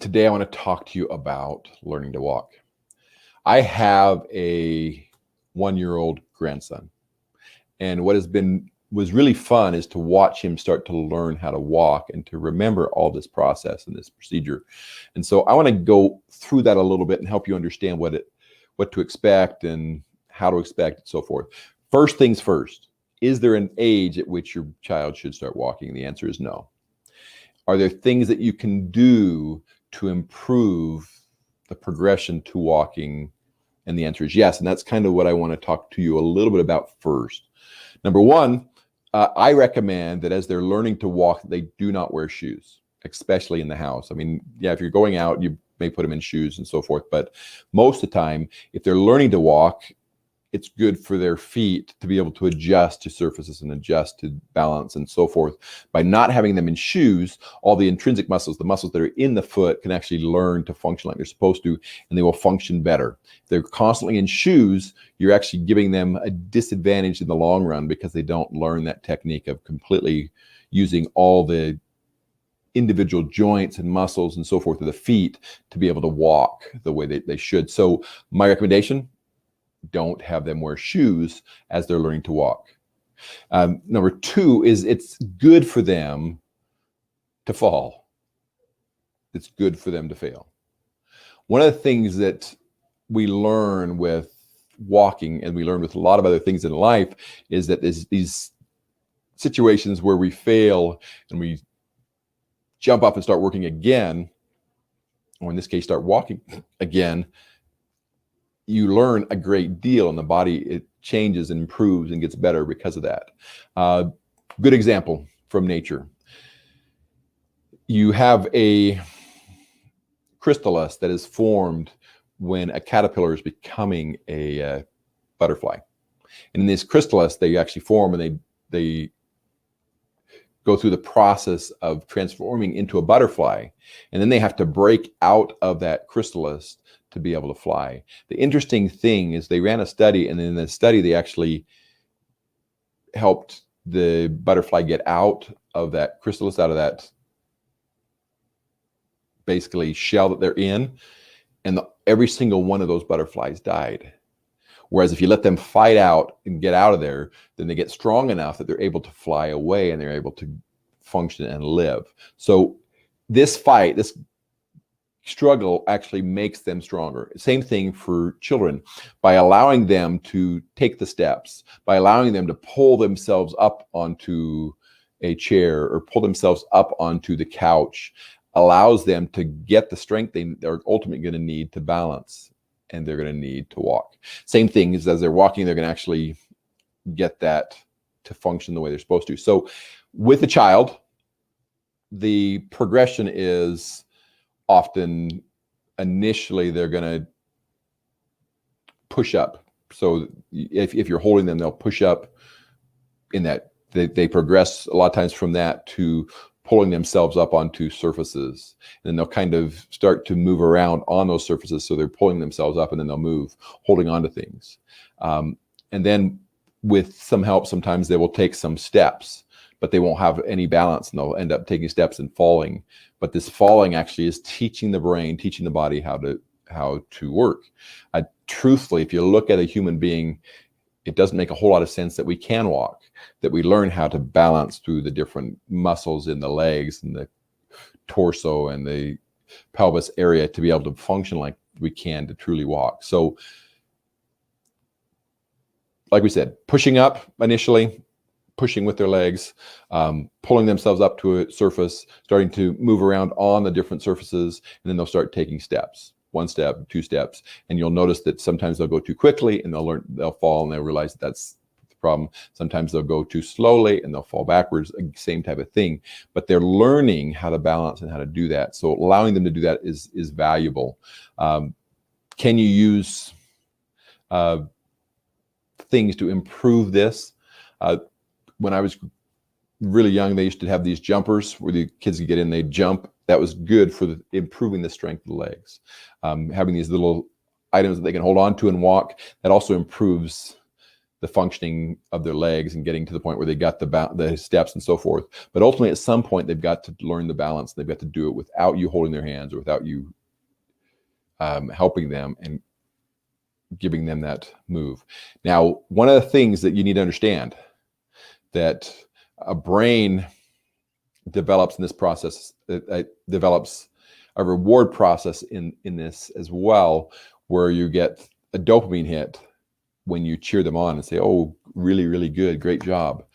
Today, I want to talk to you about learning to walk. I have a 1-year-old grandson, and what was really fun is to watch him start to learn how to walk and to remember all this process and this procedure. And so I want to go through that a little bit and help you understand what to expect and how to expect and so forth. First things first, is there an age at which your child should start walking? The answer is no. Are there things that you can do to improve the progression to walking? And the answer is yes. And that's kind of what I want to talk to you a little bit about first. Number one, I recommend that as they're learning to walk, they do not wear shoes, especially in the house. I mean, yeah, if you're going out, you may put them in shoes and so forth. But most of the time, if they're learning to walk, it's good for their feet to be able to adjust to surfaces and adjust to balance and so forth. By not having them in shoes, all the intrinsic muscles, the muscles that are in the foot, can actually learn to function like they're supposed to, and they will function better. If they're constantly in shoes, you're actually giving them a disadvantage in the long run because they don't learn that technique of completely using all the individual joints and muscles and so forth of the feet to be able to walk the way they should. So my recommendation, don't have them wear shoes as they're learning to walk. Number two is it's good for them to fall. It's good for them to fail. One of the things that we learn with walking, and we learn with a lot of other things in life, is that there's these situations where we fail and we jump up and start working again, or in this case, start walking again. You learn a great deal, and the body, it changes and improves and gets better because of that. Good example from nature. You have a chrysalis that is formed when a caterpillar is becoming a butterfly. And in this chrysalis, they actually form and they go through the process of transforming into a butterfly. And then they have to break out of that chrysalis to be able to fly. The interesting thing is they ran a study, and in the study they actually helped the butterfly get out of that chrysalis, out of that basically shell that they're in, and every single one of those butterflies died. Whereas if you let them fight out and get out of there, then they get strong enough that they're able to fly away and they're able to function and live. So this fight, this struggle actually makes them stronger. Same thing for children. By allowing them to take the steps, by allowing them to pull themselves up onto a chair or pull themselves up onto the couch, allows them to get the strength they're ultimately going to need to balance, and they're going to need to walk. Same thing is, as they're walking, they're going to actually get that to function the way they're supposed to. So with a child, the progression is often initially they're going to push up. So if you're holding them, they'll push up in that. They progress a lot of times from that to pulling themselves up onto surfaces. And then they'll kind of start to move around on those surfaces. So they're pulling themselves up, and then they'll move, holding on to things. And then with some help, sometimes they will take some steps, but they won't have any balance, and they'll end up taking steps and falling. But this falling actually is teaching the brain, teaching the body how to work. Truthfully, if you look at a human being, it doesn't make a whole lot of sense that we can walk, that we learn how to balance through the different muscles in the legs and the torso and the pelvis area to be able to function like we can to truly walk. So, like we said, pushing up initially, pushing with their legs, pulling themselves up to a surface, starting to move around on the different surfaces, and then they'll start taking steps. 1 step, 2 steps, and you'll notice that sometimes they'll go too quickly and they'll fall, and they'll realize that's the problem. Sometimes they'll go too slowly and they'll fall backwards, same type of thing. But they're learning how to balance and how to do that. So allowing them to do that is valuable. Can you use things to improve this? When I was really young, they used to have these jumpers where the kids could get in, they'd jump. That was good for improving the strength of the legs. Having these little items that they can hold on to and walk, that also improves the functioning of their legs and getting to the point where they got the steps and so forth. But ultimately, at some point, they've got to learn the balance. They've got to do it without you holding their hands or without you helping them and giving them that move. Now, one of the things that you need to understand that a brain develops in this process, develops a reward process in this as well, where you get a dopamine hit when you cheer them on and say, oh, really, really good, great job.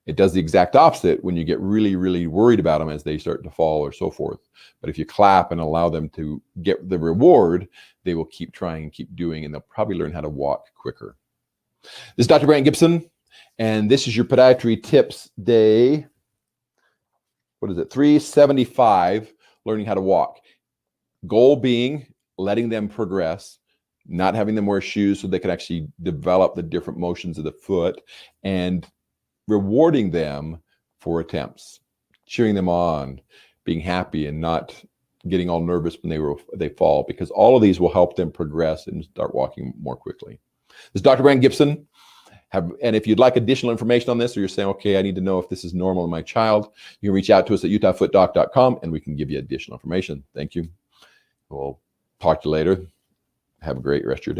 It does the exact opposite when you get really, really worried about them as they start to fall or so forth. But if you clap and allow them to get the reward, they will keep trying and keep doing, and they'll probably learn how to walk quicker. This is Dr. Brandt Gibson, and this is your Podiatry Tips Day. What is it? 375, learning how to walk. Goal being letting them progress, not having them wear shoes so they can actually develop the different motions of the foot, and rewarding them for attempts, cheering them on, being happy and not getting all nervous when they fall, because all of these will help them progress and start walking more quickly. This is Dr. Brandt Gibson. And if you'd like additional information on this, or you're saying, okay, I need to know if this is normal in my child, you can reach out to us at utahfootdoc.com and we can give you additional information. Thank you. We'll talk to you later. Have a great rest of your day.